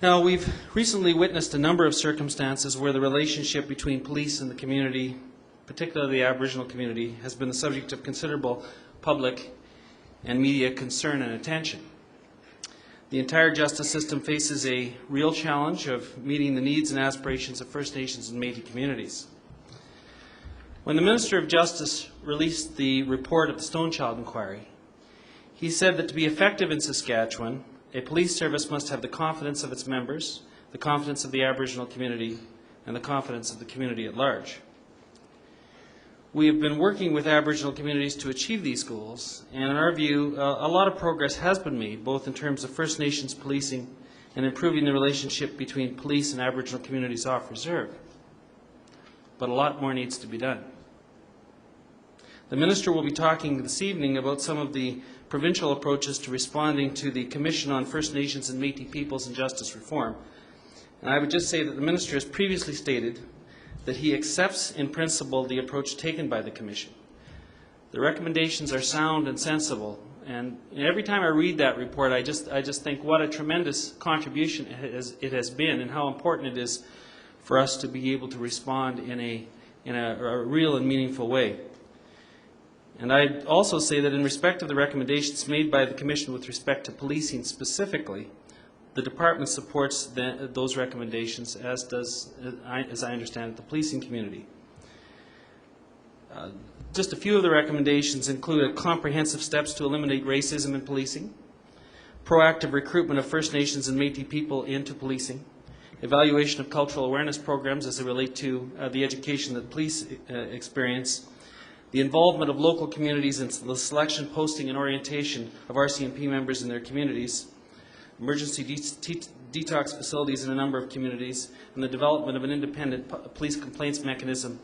Now, we've recently witnessed a number of circumstances where the relationship between police and the community, particularly the Aboriginal community, has been the subject of considerable public and media concern and attention. The entire justice system faces a real challenge of meeting the needs and aspirations of First Nations and Métis communities. When the Minister of Justice released the report of the Stonechild Inquiry, he said that to be effective in Saskatchewan, a police service must have the confidence of its members, the confidence of the Aboriginal community, and the confidence of the community at large. We have been working with Aboriginal communities to achieve these goals, and in our view, a lot of progress has been made, both in terms of First Nations policing and improving the relationship between police and Aboriginal communities off reserve. But a lot more needs to be done. The Minister will be talking this evening about some of the provincial approaches to responding to the Commission on First Nations and Métis Peoples and Justice Reform. And I would just say that the Minister has previously stated that he accepts in principle the approach taken by the Commission. The recommendations are sound and sensible, and every time I read that report I just think what a tremendous contribution it has been and how important it is for us to be able to respond in a real and meaningful way. And I'd also say that in respect of the recommendations made by the Commission with respect to policing specifically, the Department supports those recommendations, as does, as I understand it, the policing community. Just a few of the recommendations include comprehensive steps to eliminate racism in policing, proactive recruitment of First Nations and Métis people into policing, evaluation of cultural awareness programs as they relate to the education that police experience, the involvement of local communities in the selection, posting, and orientation of RCMP members in their communities, emergency detox facilities in a number of communities, and the development of an independent police complaints mechanism,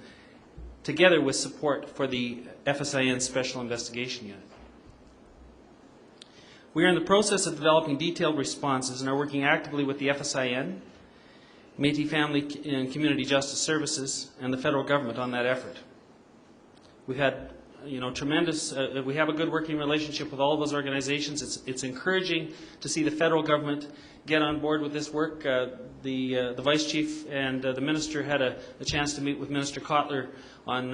together with support for the FSIN Special Investigation Unit. We are in the process of developing detailed responses and are working actively with the FSIN, Métis Family and Community Justice Services, and the federal government on that effort. We've had, tremendous. We have a good working relationship with all of those organizations. It's encouraging to see the federal government get on board with this work. The Vice Chief and the Minister had a chance to meet with Minister Kotler on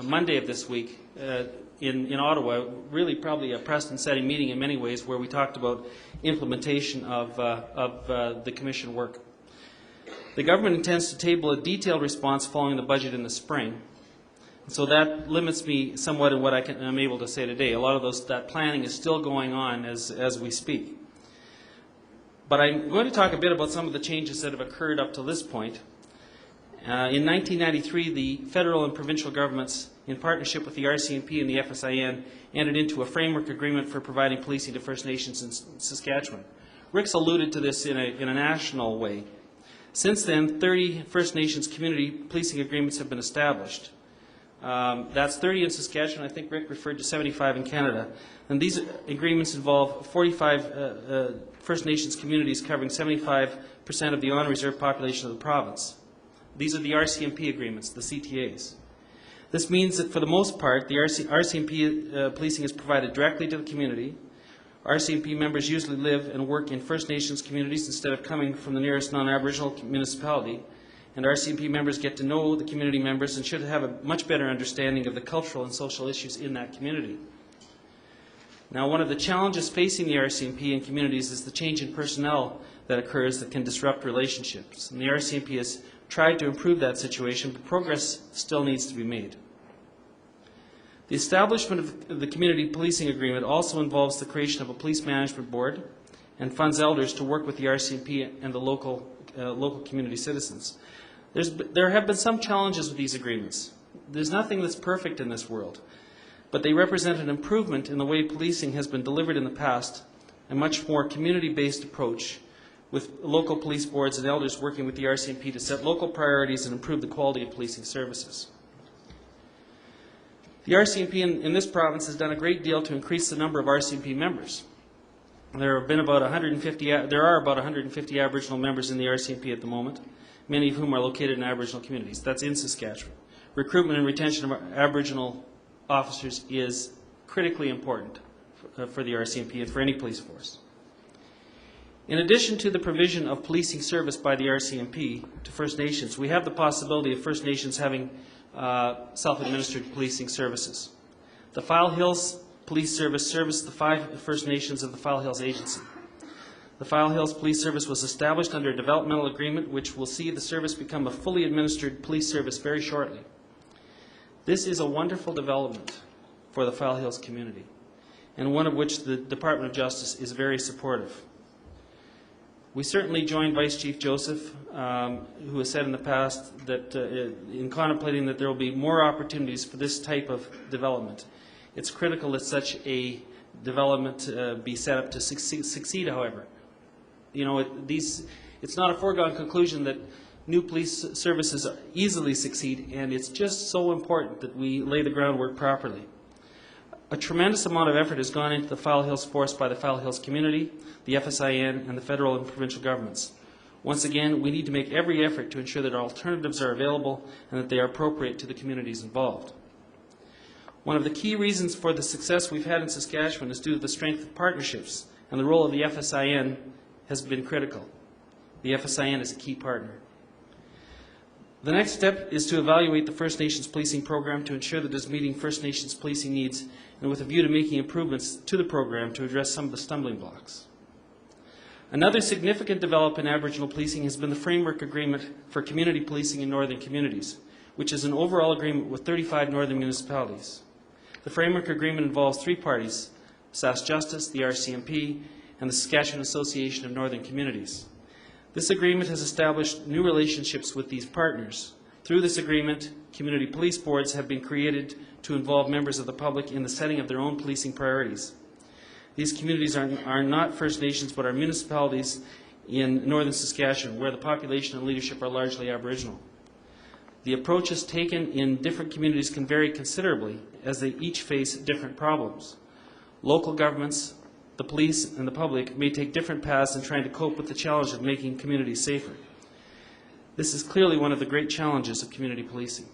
Monday of this week in Ottawa. Really, probably a precedent-setting meeting in many ways, where we talked about implementation of the Commission work. The government intends to table a detailed response following the budget in the spring. So that limits me somewhat in what I'm able to say today. A lot of that planning is still going on as we speak. But I'm going to talk a bit about some of the changes that have occurred up to this point. In 1993, the federal and provincial governments, in partnership with the RCMP and the FSIN, entered into a framework agreement for providing policing to First Nations in Saskatchewan. Rick's alluded to this in a national way. Since then, 30 First Nations community policing agreements have been established. That's 30 in Saskatchewan. I think Rick referred to 75 in Canada. And these agreements involve 45 First Nations communities covering 75% of the on-reserve population of the province. These are the RCMP agreements, the CTAs. This means that for the most part, the RCMP policing is provided directly to the community. RCMP members usually live and work in First Nations communities instead of coming from the nearest non-Aboriginal municipality. And RCMP members get to know the community members and should have a much better understanding of the cultural and social issues in that community. Now, one of the challenges facing the RCMP in communities is the change in personnel that occurs that can disrupt relationships. And the RCMP has tried to improve that situation, but progress still needs to be made. The establishment of the community policing agreement also involves the creation of a police management board and funds elders to work with the RCMP and the local community citizens. There have been some challenges with these agreements. There's nothing that's perfect in this world, but they represent an improvement in the way policing has been delivered in the past, a much more community-based approach with local police boards and elders working with the RCMP to set local priorities and improve the quality of policing services. The RCMP in this province has done a great deal to increase the number of RCMP members. There are about 150 Aboriginal members in the RCMP at the moment, many of whom are located in Aboriginal communities. That's in Saskatchewan. Recruitment and retention of Aboriginal officers is critically important for the RCMP and for any police force. In addition to the provision of policing service by the RCMP to First Nations, we have the possibility of First Nations having self-administered policing services. The File Hills Police Service serviced the 5 First Nations of the File Hills Agency. The File Hills Police Service was established under a developmental agreement which will see the service become a fully administered police service very shortly. This is a wonderful development for the File Hills community, and one of which the Department of Justice is very supportive. We certainly join Vice Chief Joseph, who has said in the past that in contemplating that there will be more opportunities for this type of development. It's critical that such a development be set up to succeed, however. You know, it's not a foregone conclusion that new police services easily succeed, and it's just so important that we lay the groundwork properly. A tremendous amount of effort has gone into the File Hills force by the File Hills community, the FSIN, and the federal and provincial governments. Once again, we need to make every effort to ensure that alternatives are available and that they are appropriate to the communities involved. One of the key reasons for the success we've had in Saskatchewan is due to the strength of partnerships, and the role of the FSIN has been critical. The FSIN is a key partner. The next step is to evaluate the First Nations policing program to ensure that it is meeting First Nations policing needs, and with a view to making improvements to the program to address some of the stumbling blocks. Another significant development in Aboriginal policing has been the Framework Agreement for Community Policing in Northern Communities, which is an overall agreement with 35 northern municipalities. The Framework Agreement involves 3 parties, Sask Justice, the RCMP, and the Saskatchewan Association of Northern Communities. This agreement has established new relationships with these partners. Through this agreement, community police boards have been created to involve members of the public in the setting of their own policing priorities. These communities are not First Nations, but are municipalities in northern Saskatchewan, where the population and leadership are largely Aboriginal. The approaches taken in different communities can vary considerably, as they each face different problems. Local governments, the police, and the public may take different paths in trying to cope with the challenge of making communities safer. This is clearly one of the great challenges of community policing.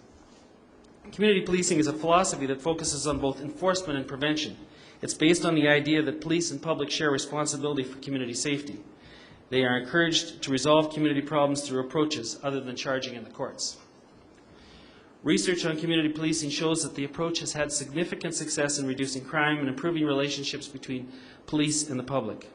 Community policing is a philosophy that focuses on both enforcement and prevention. It's based on the idea that police and public share responsibility for community safety. They are encouraged to resolve community problems through approaches other than charging in the courts. Research on community policing shows that the approach has had significant success in reducing crime and improving relationships between police and the public.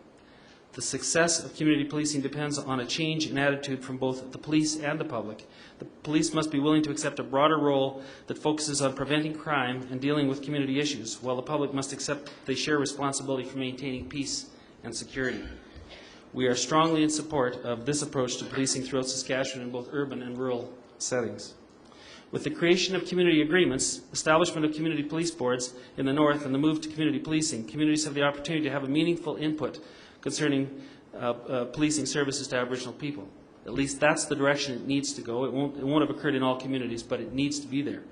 The success of community policing depends on a change in attitude from both the police and the public. The police must be willing to accept a broader role that focuses on preventing crime and dealing with community issues, while the public must accept they share responsibility for maintaining peace and security. We are strongly in support of this approach to policing throughout Saskatchewan in both urban and rural settings. With the creation of community agreements, establishment of community police boards in the north, and the move to community policing, communities have the opportunity to have a meaningful input concerning policing services to Aboriginal people. At least that's the direction it needs to go. It won't have occurred in all communities, but it needs to be there.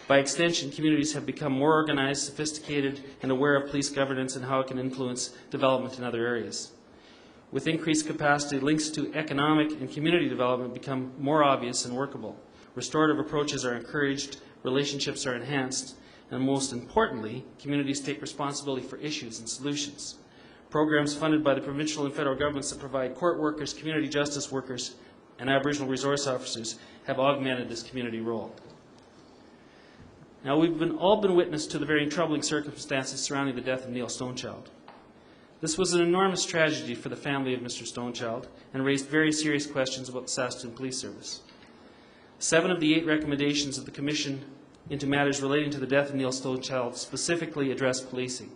By extension, communities have become more organized, sophisticated, and aware of police governance and how it can influence development in other areas. With increased capacity, links to economic and community development become more obvious and workable. Restorative approaches are encouraged, relationships are enhanced, and most importantly, communities take responsibility for issues and solutions. Programs funded by the provincial and federal governments that provide court workers, community justice workers, and Aboriginal resource officers have augmented this community role. Now, we've all been witness to the very troubling circumstances surrounding the death of Neil Stonechild. This was an enormous tragedy for the family of Mr. Stonechild and raised very serious questions about the Saskatoon Police Service. 7 of the 8 recommendations of the Commission into matters relating to the death of Neil Stonechild specifically address policing.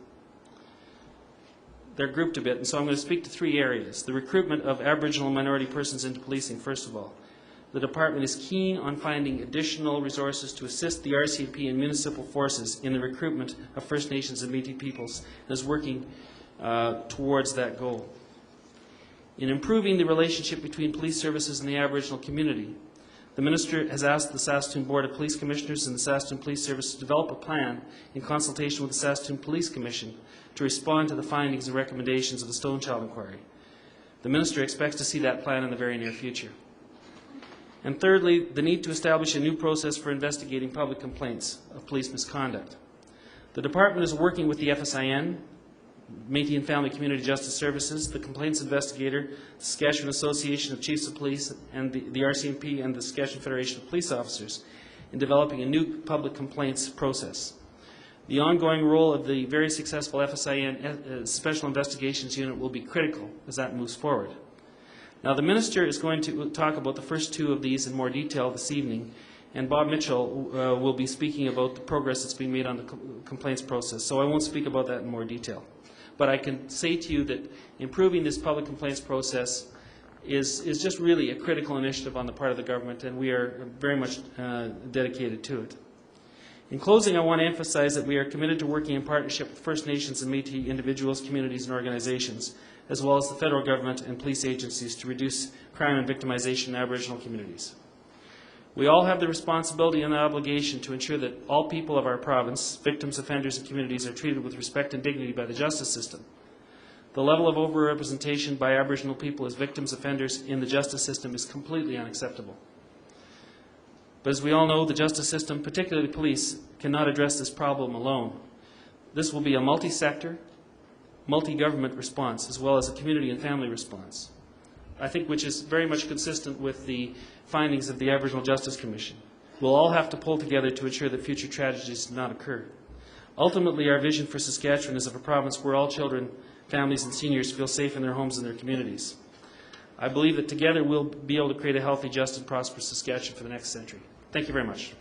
They're grouped a bit, and so I'm going to speak to 3 areas. The recruitment of Aboriginal and minority persons into policing, first of all. The Department is keen on finding additional resources to assist the RCMP and municipal forces in the recruitment of First Nations and Métis peoples, and is working towards that goal. In improving the relationship between police services and the Aboriginal community, the Minister has asked the Saskatoon Board of Police Commissioners and the Saskatoon Police Service to develop a plan in consultation with the Saskatoon Police Commission to respond to the findings and recommendations of the Stonechild Inquiry. The Minister expects to see that plan in the very near future. And thirdly, the need to establish a new process for investigating public complaints of police misconduct. The Department is working with the FSIN, Métis and Family Community Justice Services, the Complaints Investigator, the Saskatchewan Association of Chiefs of Police, and the RCMP and the Saskatchewan Federation of Police Officers in developing a new public complaints process. The ongoing role of the very successful FSIN Special Investigations Unit will be critical as that moves forward. Now, the Minister is going to talk about the first two of these in more detail this evening, and Bob Mitchell will be speaking about the progress that's being made on the complaints process, so I won't speak about that in more detail. But I can say to you that improving this public complaints process is just really a critical initiative on the part of the government, and we are very much dedicated to it. In closing, I want to emphasize that we are committed to working in partnership with First Nations and Métis individuals, communities, and organizations, as well as the federal government and police agencies to reduce crime and victimization in Aboriginal communities. We all have the responsibility and the obligation to ensure that all people of our province, victims, offenders, and communities are treated with respect and dignity by the justice system. The level of overrepresentation by Aboriginal people as victims, offenders in the justice system is completely unacceptable. But as we all know, the justice system, particularly police, cannot address this problem alone. This will be a multi-sector, multi-government response, as well as a community and family response, I think, which is very much consistent with the findings of the Aboriginal Justice Commission. We'll all have to pull together to ensure that future tragedies do not occur. Ultimately, our vision for Saskatchewan is of a province where all children, families, and seniors feel safe in their homes and their communities. I believe that together we'll be able to create a healthy, just, and prosperous Saskatchewan for the next century. Thank you very much.